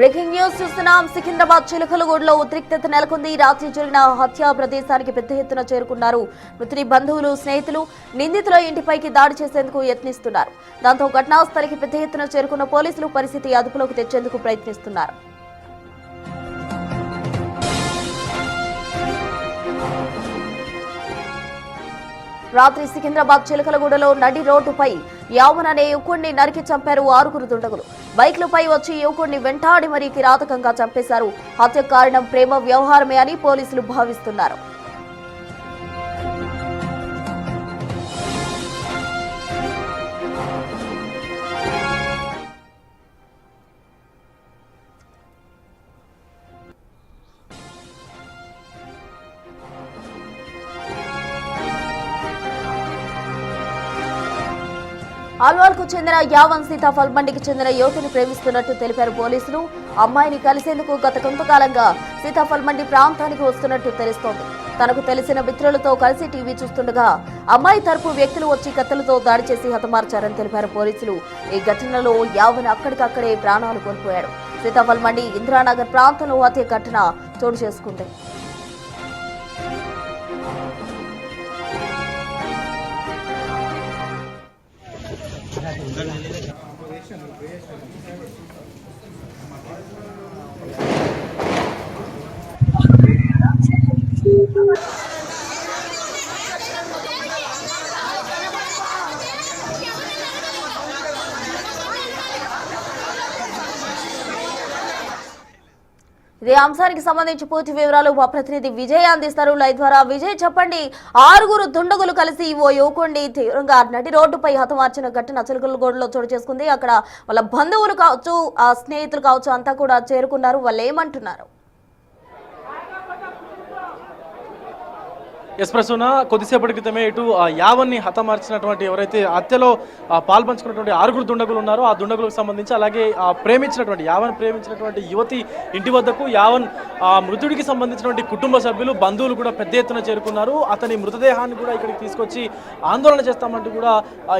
Breaking news చూస్తున్నాం. సికింద్రాబాద్ చిలకలగూడలో ఉద్రిక్తత నెలకొంది. రాత్రి జరిగిన హత్యా ప్రదేశానికి పెద్ద ఎత్తున చేరుకున్నారు మృతుడి బంధువులు, స్నేహితులు. నిందితుల ఇంటిపైకి దాడి చేసేందుకు యత్నిస్తున్నారు. దాంతో ఘటనా స్థలికి పెద్ద ఎత్తున చేరుకున్న పోలీసులు పరిస్థితి అదుపులోకి తెచ్చేందుకు ప్రయత్నిస్తున్నారు. రాత్రి సికింద్రాబాద్ చిలకలగూడలో నడి రోడ్డుపై యావన్ అనే యువకుడిని నరికి చంపారు 6 దుండగులు. బైక్లపై వచ్చి యువకుడిని వెంటాడి మరీ కిరాతకంగా చంపేశారు. హత్యకు కారణం ప్రేమ వ్యవహారమే అని పోలీసులు భావిస్తున్నారు. అల్వాల్కు చెందిన యావన్ సీతాఫల్ మండికి చెందిన యువతిని ప్రేమిస్తున్నట్టు తెలిపారు పోలీసులు. అమ్మాయిని కలిసేందుకు గత కొంతకాలంగా సీతాఫల్ మండి ప్రాంతానికి వస్తున్నట్టు తెలుస్తోంది. తనకు తెలిసిన మిత్రులతో కలిసి టీవీ చూస్తుండగా అమ్మాయి తరపు వ్యక్తులు వచ్చి కత్తులతో దాడి చేసి హతమార్చారని తెలిపారు పోలీసులు. ఈ ఘటనలో యావన్ అక్కడికక్కడే ప్రాణాలు కోల్పోయాడు. సీతాఫల్ మండి ఇందిరానగర్ ప్రాంతంలో హత్య ఘటన చోటు చేసుకుంది. ఇదే అంశానికి సంబంధించి పూర్తి వివరాలు మా ప్రతినిధి విజయ్ అందిస్తారు లైవ్ ద్వారా. విజయ్, చెప్పండి. 6 దుండగులు కలిసి ఓ యువకుడిని తీవ్రంగా నడి రోడ్డుపై హతమార్చిన ఘటన చిలకలగూడలో చోటు చేసుకుంది. అక్కడ వాళ్ళ బంధువులు కావచ్చు, స్నేహితులు కావచ్చు, అంతా కూడా చేరుకున్నారు. వాళ్ళు ఏమంటున్నారు? ప్రసూన, కొద్దిసేపటి క్రితమే ఇటు యావన్ని హతమార్చినటువంటి ఎవరైతే హత్యలో పాల్పంచుకున్నటువంటి 6 దుండగులు ఉన్నారో ఆ దుండగులకు సంబంధించి, అలాగే యావన్ ప్రేమించినటువంటి యువతి ఇంటి వద్దకు యావన్ మృతుడికి సంబంధించినటువంటి కుటుంబ సభ్యులు, బంధువులు కూడా పెద్ద ఎత్తున చేరుకున్నారు. అతని మృతదేహాన్ని కూడా ఇక్కడికి తీసుకొచ్చి ఆందోళన చేస్తామంటూ కూడా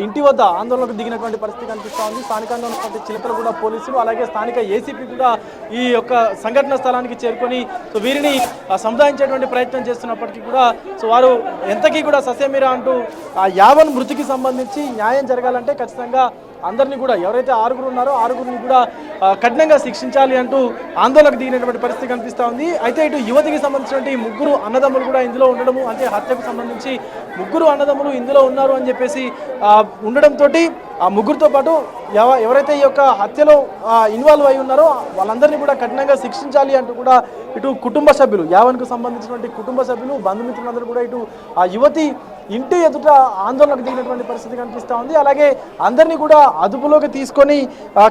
ఇంటి వద్ద ఆందోళనకు దిగినటువంటి పరిస్థితి కనిపిస్తూ ఉంది. స్థానికంగా ఉన్నటువంటి చిలకలగూడ పోలీసులు, అలాగే స్థానిక ఏసీపీ కూడా ఈ యొక్క సంఘటన స్థలానికి చేరుకొని వీరిని సముదాయించేటువంటి ప్రయత్నం చేస్తున్నప్పటికీ కూడా వారు ఎంతకీ కూడా ససేమిరా అంటూ ఆ యావన్ మృతికి సంబంధించి న్యాయం జరగాలంటే ఖచ్చితంగా అందరినీ కూడా, ఎవరైతే 6 ఉన్నారో 6 కూడా కఠినంగా శిక్షించాలి అంటూ ఆందోళనకు దిగినటువంటి పరిస్థితి కనిపిస్తూ ఉంది. అయితే ఇటు యువతికి సంబంధించినటువంటి 3 అన్నదమ్ములు కూడా ఇందులో ఉండడము, అంటే హత్యకు సంబంధించి 3 అన్నదమ్ములు ఇందులో ఉన్నారు అని చెప్పేసి ఉండడంతో ఆ 3తో పాటు ఎవరైతే ఈ యొక్క హత్యలో ఇన్వాల్వ్ అయి ఉన్నారో వాళ్ళందరినీ కూడా కఠినంగా శిక్షించాలి అంటూ కూడా ఇటు కుటుంబ సభ్యులు, యావన్కు సంబంధించినటువంటి కుటుంబ సభ్యులు, బంధుమిత్రులందరూ కూడా ఇటు ఆ యువతి ఇంటి ఎదుట ఆందోళనకు దిగినటువంటి పరిస్థితి కనిపిస్తూ ఉంది. అలాగే అందరినీ కూడా అదుపులోకి తీసుకొని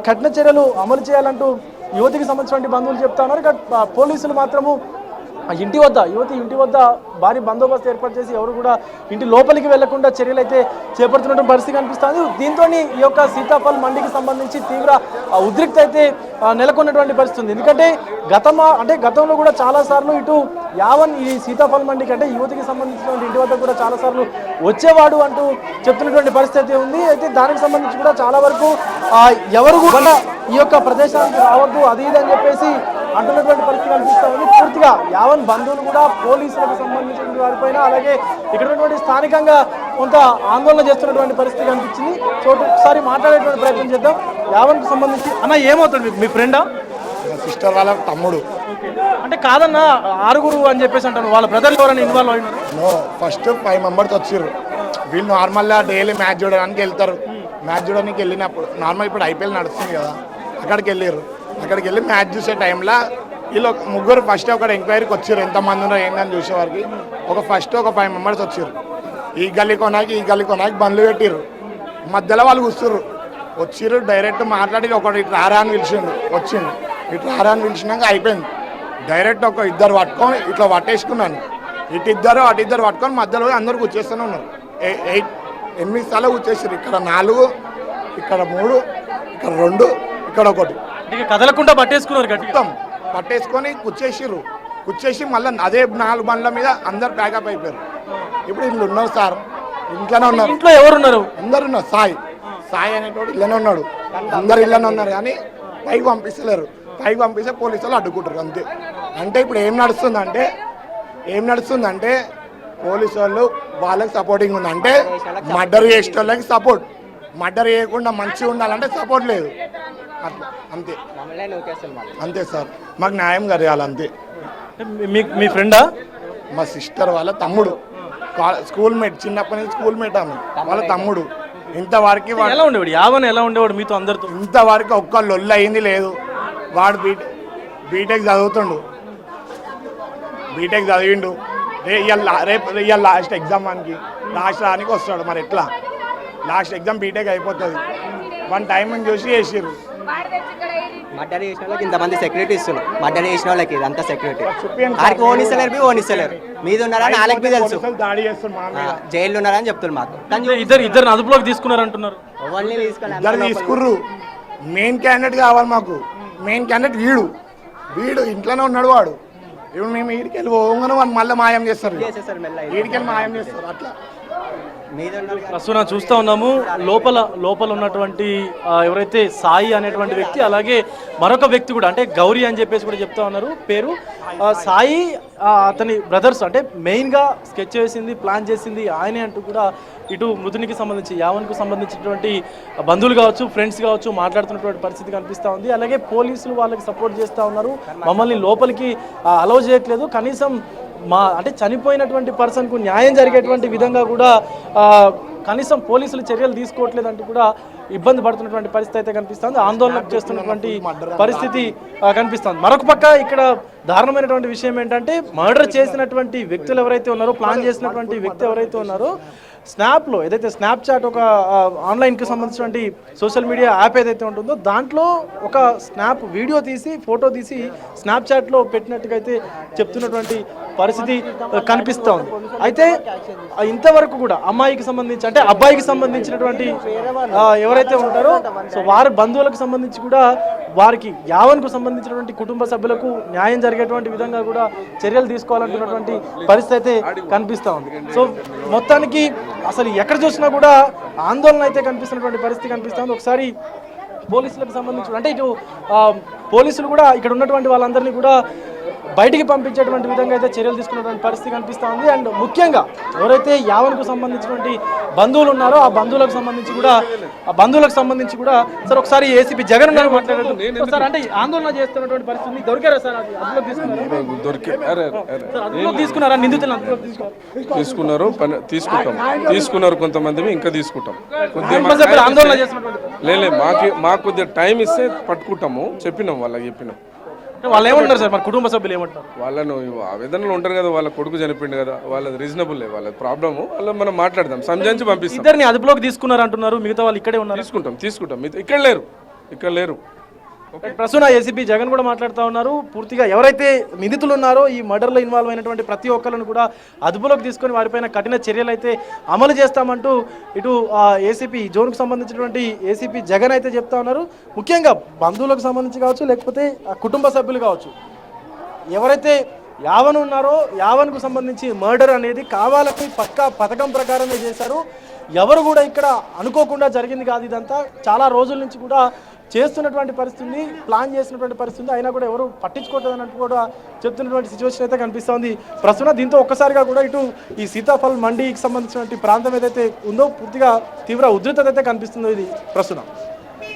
కఠిన చర్యలు అమలు చేయాలంటూ యువతికి సంబంధించినటువంటి బంధువులు చెప్తా ఉన్నారు. పోలీసులు మాత్రము యువతి ఇంటి వద్ద భారీ బందోబస్తు ఏర్పాటు చేసి ఎవరు కూడా ఇంటి లోపలికి వెళ్లకుండా చర్యలు అయితే చేపడుతున్నటువంటి పరిస్థితి కనిపిస్తుంది. దీంతో ఈ యొక్క సీతాఫల్ మండికి సంబంధించి తీవ్ర ఉద్రిక్త అయితే నెలకొన్నటువంటి పరిస్థితి ఉంది. ఎందుకంటే గతంలో కూడా చాలాసార్లు ఇటు యావన్ ఈ సీతాఫల్ మండికి, అంటే యువతికి సంబంధించినటువంటి ఇంటి వద్ద కూడా చాలాసార్లు వచ్చేవాడు అంటూ చెప్తున్నటువంటి పరిస్థితి ఉంది. అయితే దానికి సంబంధించి కూడా చాలా వరకు ఎవరు కూడా ఈ యొక్క ప్రదేశానికి రావద్దు అది ఇది అని చెప్పేసి అంటున్నటువంటి పరిస్థితి కనిపిస్తూ ఉంది. పూర్తిగా యావన్ బంధువులు కూడా పోలీసులకు సంబంధించిన వారిపైన, అలాగే ఇక్కడ ఉన్నటువంటి స్థానికంగా కొంత ఆందోళన చేస్తున్నటువంటి పరిస్థితి కనిపించింది. ఒకసారి మాట్లాడేటువంటి ప్రయత్నం చేద్దాం. యావన్కు సంబంధించి అన్న, ఏమవుతుంది? మీ ఫ్రెండా? సిస్టర్ వాళ్ళ తమ్ముడు. అంటే కాదన్న, 6 అని చెప్పేసి అంటారు. వాళ్ళ బ్రదర్లు ఎవరైనా ఇన్వాల్వ్ అయినారు? నో, ఫస్ట్ 5 మెంబర్స్ వచ్చారు. వీళ్ళు నార్మల్గా డైలీ మ్యాచ్ చూడడానికి వెళ్తారు. మ్యాచ్ చూడడానికి వెళ్ళినప్పుడు నార్మల్ ఇప్పుడు ఐపీఎల్ నడుస్తుంది కదా, అక్కడికి వెళ్ళారు. అక్కడికి వెళ్ళి మ్యాచ్ చూసే టైంలో వీళ్ళు 3 ఫస్ట్ ఒక ఎంక్వైరీకి వచ్చారు, ఎంతమంది ఉన్నారో ఏంటని చూసేవారికి. ఒక 5 మెంబర్స్ వచ్చారు. ఈ గల్లీ కొనాకి బండ్లు పెట్టిర్రు. మధ్యలో వాళ్ళు వచ్చిర్రు డైరెక్ట్ మాట్లాడి ఒకటి ఇటు రారా అని వచ్చిండు. ఇటు రారా అని పిలిచినాక అయిపోయింది. డైరెక్ట్ ఒక 2 పట్టుకొని ఇట్లా పట్టేసుకున్నాను. ఇటు 2 అటు 2 పట్టుకొని మధ్యలో అందరూ కూర్చేస్తూనే ఉన్నారు. 8 సార్లు కూర్చేసారు. ఇక్కడ 4, ఇక్కడ 3, ఇక్కడ 2, ఇక్కడ 1. కదలకుండా పట్టేసుకున్నారు. మొత్తం పట్టేసుకొని కూర్చేసి మళ్ళీ అదే 4 బండ్ల మీద అందరు ప్యాకప్ అయిపోయారు. ఇప్పుడు ఇల్లు ఉన్నారు సార్, ఇంట్లోనే ఉన్నారు. ఇంట్లో ఎవరున్నారు? అందరు ఉన్నారు. సాయి అనేటోడు ఇళ్ళనే ఉన్నాడు. అందరు ఇళ్ళనే ఉన్నారు కానీ పైకి పంపిస్తలేరు. పైకి పంపిస్తే పోలీసు వాళ్ళు అడ్డుకుంటారు అంతే. అంటే ఇప్పుడు ఏం నడుస్తుందంటే పోలీసు వాళ్ళు వాళ్ళకి సపోర్టింగ్ ఉంది. అంటే మర్డర్ చేసే వాళ్ళకి సపోర్ట్, మర్డర్ చేయకుండా మంచిగా ఉండాలంటే సపోర్ట్ లేదు. అట్లా అంతే అంతే సార్, మాకు న్యాయం జరగాలి అంతే. మీ ఫ్రెండా? మా సిస్టర్ వాళ్ళ తమ్ముడు, స్కూల్ మేట్, చిన్నప్పటి నుంచి స్కూల్ మేట్ ఆమె వాళ్ళ తమ్ముడు. ఇంతవరకు ఎలా ఉండేవాడు యావన్? ఎలా ఉండేవాడు మీతో అందరితో? ఇంతవరకు ఒక్క లొల్లు అయింది లేదు. వాడు బీటెక్ చదివిండు. రేపు లాస్ట్ ఎగ్జామ్ లాస్ట్ రానికి వస్తాడు. మరి ఎట్లా లాస్ట్ ఎగ్జామ్ బీటెక్ అయిపోతుంది. వన్ టైమింగ్ చూసి చేసిర్రు. మర్డర్ చేసిన వాళ్ళకి ఇంతమంది సెక్యూరిటీ ఇస్తున్నారు. మర్డర్ చేసిన వాళ్ళకి ఇదంతా సెక్యూరిటీ ఆడికి ఓనిస్తలేరు. మీద ఉన్నారని వాళ్ళకి మీద తెలుసు. దాడి చేస్తున్నారు, జైల్లో ఉన్నారని చెప్తున్నారు మాకు. కానీ ఇద్దరు అదుపులోకి తీసుకున్నారు అంటున్నారు. ఎవరిని ఇద్దరు తీసుకుర్రు. మెయిన్ క్యాండిడేట్ కావాలి మాకు. మెయిన్ క్యాండిడేట్ వీడు ఇంట్లోనే ఉన్నాడు. వాడు ఇప్పుడు మేము వీడికి వెళ్ళి పోగానే వాళ్ళు మళ్ళీ మాయం చేస్తారు. వీడికి వెళ్ళి మాయం చేస్తారు. అట్లా ప్రస్తుతం చూస్తూ ఉన్నాము లోపల ఉన్నటువంటి ఎవరైతే సాయి అనేటువంటి వ్యక్తి, అలాగే మరొక వ్యక్తి కూడా, అంటే గౌరీ అని చెప్పేసి కూడా చెప్తా ఉన్నారు పేరు. సాయి అతని బ్రదర్స్, అంటే మెయిన్గా స్కెచ్ వేసింది, ప్లాన్ చేసింది ఆయనే అంటూ కూడా ఇటు మృతునికి సంబంధించి యావన్కు సంబంధించినటువంటి బంధువులు కావచ్చు, ఫ్రెండ్స్ కావచ్చు మాట్లాడుతున్నటువంటి పరిస్థితి కనిపిస్తూ ఉంది. అలాగే పోలీసులు వాళ్ళకి సపోర్ట్ చేస్తూ ఉన్నారు, మమ్మల్ని లోపలికి అలౌ చేయట్లేదు, కనీసం అంటే చనిపోయినటువంటి పర్సన్కు న్యాయం జరిగేటువంటి విధంగా కూడా కనీసం పోలీసులు చర్యలు తీసుకోవట్లేదు అంటూ కూడా ఇబ్బంది పడుతున్నటువంటి పరిస్థితి అయితే కనిపిస్తుంది. ఆందోళన చేస్తున్నటువంటి పరిస్థితి కనిపిస్తుంది. మరొక పక్క ఇక్కడ దారుణమైనటువంటి విషయం ఏంటంటే, మర్డర్ చేసినటువంటి వ్యక్తులు ఎవరైతే ఉన్నారో, ప్లాన్ చేసినటువంటి వ్యక్తి ఎవరైతే ఉన్నారో, స్నాప్లో ఏదైతే స్నాప్చాట్ ఒక ఆన్లైన్కి సంబంధించినటువంటి సోషల్ మీడియా యాప్ ఏదైతే ఉంటుందో దాంట్లో ఒక స్నాప్ వీడియో తీసి, ఫోటో తీసి స్నాప్చాట్లో పెట్టినట్టుగా అయితే చెప్తున్నటువంటి పరిస్థితి కనిపిస్తూ ఉంది. అయితే ఇంతవరకు కూడా అమ్మాయికి సంబంధించి, అంటే అబ్బాయికి సంబంధించినటువంటి ఎవరైతే ఉంటారో సో వారి బంధువులకు సంబంధించి కూడా వారికి యావన్కు సంబంధించినటువంటి కుటుంబ సభ్యులకు న్యాయం జరిగేటువంటి విధంగా కూడా చర్యలు తీసుకోవాలంటున్నటువంటి పరిస్థితి అయితే కనిపిస్తూ ఉంది. సో మొత్తానికి అసలు ఎక్కడ చూసినా కూడా ఆందోళన అయితే కనిపిస్తున్నటువంటి పరిస్థితి కనిపిస్తుంది. ఒకసారి పోలీసులకు సంబంధించి, అంటే ఇటు పోలీసులు కూడా ఇక్కడ ఉన్నటువంటి వాళ్ళందరినీ కూడా బయటికి పంపించేటువంటి విధంగా అయితే చర్యలు తీసుకున్నటువంటి పరిస్థితి కనిపిస్తూ ఉంది. అండ్ ముఖ్యంగా ఎవరైతే యావన్కు సంబంధించినటువంటి బంధువులు ఉన్నారో ఆ బంధువులకు సంబంధించి కూడా సార్ ఒకసారి ఏసీపీ జగన్ గారు మాట్లాడారు సార్. అంటే ఆందోళన చేస్తున్నటువంటి పరిస్థితి దొరికారా సార్? అదుపులోకి తీసుకున్నారా? నిందితులను తీసుకున్నారు, తీసుకున్నారు కొంతమంది ఇంకా తీసుకుంటాం. ఆందోళన చేస్తున్నటువంటి మాకు కొద్దిగా టైం ఇస్తే పట్టుకుంటాము, వాళ్ళకి చెప్పినాం. వాళ్ళు ఏమంటారు సార్? మరి కుటుంబ సభ్యులు ఏమంటారు? వాళ్ళను ఆవేదనలు ఉంటారు కదా, వాళ్ళ కొడుకు చనిపోయింది కదా, వాళ్ళది రీజనబుల్, వాళ్ళ ప్రాబ్లము, వాళ్ళ మనం మాట్లాడదాం, సంజాయించి పంపిస్తాం. ఇద్దరిని అదుపులోకి తీసుకున్నారు అంటున్నారు, మిగతా వాళ్ళు ఇక్కడే ఉన్నారు. తీసుకుంటాం ఇక్కడ లేరు. ప్రస్తుతం ఏసీపీ జగన్ కూడా మాట్లాడుతూ ఉన్నారు. పూర్తిగా ఎవరైతే నిందితులు ఉన్నారో ఈ మర్డర్లో ఇన్వాల్వ్ అయినటువంటి ప్రతి ఒక్కరిని కూడా అదుపులోకి తీసుకొని వారిపైన కఠిన చర్యలు అయితే అమలు చేస్తామంటూ ఇటు ఏసీపీ జోన్కు సంబంధించినటువంటి ఏసీపీ జగన్ అయితే చెప్తా ఉన్నారు. ముఖ్యంగా బంధువులకు సంబంధించి కావచ్చు, లేకపోతే కుటుంబ సభ్యులు కావచ్చు, ఎవరైతే యావన్ ఉన్నారో యావన్కు సంబంధించి మర్డర్ అనేది కావాలని పక్కా పథకం ప్రకారమే చేశారు. ఎవరు కూడా ఇక్కడ అనుకోకుండా జరిగింది కాదు, ఇదంతా చాలా రోజుల నుంచి కూడా చేస్తున్నటువంటి పరిస్థితి, ప్లాన్ చేసినటువంటి పరిస్థితి, అయినా కూడా ఎవరు పట్టించుకోవట్లేదు అన్నట్టు కూడా చెప్తున్నటువంటి సిచ్యువేషన్ అయితే కనిపిస్తుంది ప్రస్తుతం. దీంతో ఒక్కసారిగా కూడా ఇటు ఈ సీతాఫల్ మండీకి సంబంధించినటువంటి ప్రాంతం ఏదైతే ఉందో పూర్తిగా తీవ్ర ఉధృతత అయితే కనిపిస్తుందో ఇది ప్రస్తుతం.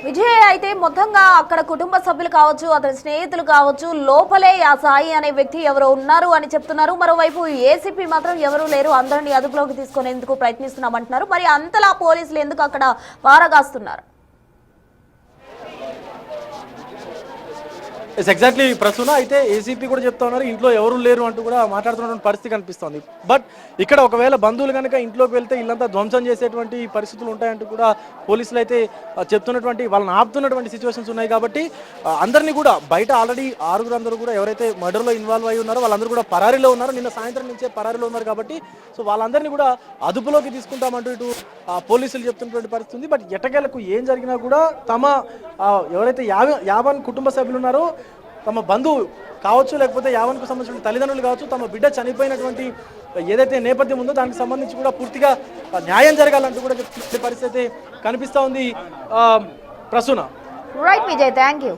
విజయ్, అయితే మొత్తంగా అక్కడ కుటుంబ సభ్యులు కావచ్చు, అతని స్నేహితులు కావచ్చు, లోపలే ఆ సాయి అనే వ్యక్తి ఎవరో ఉన్నారు అని చెప్తున్నారు. మరోవైపు ఏసీపీ మాత్రం ఎవరూ లేరు, అందరినీ అదుపులోకి తీసుకునేందుకు ప్రయత్నిస్తున్నామంటున్నారు. మరి అంతలా పోలీసులు ఎందుకు అక్కడ వారగాస్తున్నారు? ఎగ్జాక్ట్లీ ప్రస్తుతం అయితే ఏసీపీ కూడా చెప్తా ఉన్నారు ఇంట్లో ఎవరు లేరు అంటూ కూడా మాట్లాడుతున్నటువంటి పరిస్థితి కనిపిస్తుంది. బట్ ఇక్కడ ఒకవేళ బంధువులు కనుక ఇంట్లోకి వెళ్తే ఇల్లంతా ధ్వంసం చేసేటువంటి పరిస్థితులు ఉంటాయంటూ కూడా పోలీసులు అయితే చెప్తున్నటువంటి, వాళ్ళని ఆపుతున్నటువంటి సిచ్యువేషన్స్ ఉన్నాయి. కాబట్టి అందరినీ కూడా బయట ఆల్రెడీ 6 కూడా ఎవరైతే మర్డర్లో ఇన్వాల్వ్ అయి ఉన్నారో వాళ్ళందరూ కూడా పరారీలో ఉన్నారు, నిన్న సాయంత్రం నుంచే పరారీలో ఉన్నారు. కాబట్టి సో వాళ్ళందరినీ కూడా అదుపులోకి తీసుకుంటామంటూ ఇటు పోలీసులు చెప్తున్నటువంటి పరిస్థితి ఉంది. బట్ ఎట్టకేలకు ఏం జరిగినా కూడా తమ ఎవరైతే యావన్ కుటుంబ సభ్యులు ఉన్నారో, తమ బంధువు కావచ్చు, లేకపోతే యావన్కు సంబంధించిన తల్లిదండ్రులు కావచ్చు, తమ బిడ్డ చనిపోయినటువంటి ఏదైతే నేపథ్యం ఉందో దానికి సంబంధించి కూడా పూర్తిగా న్యాయం జరగాలంటూ కూడా చెప్తున్న పరిస్థితి కనిపిస్తూ ఉంది Prasuna. Right Vijay, thank you.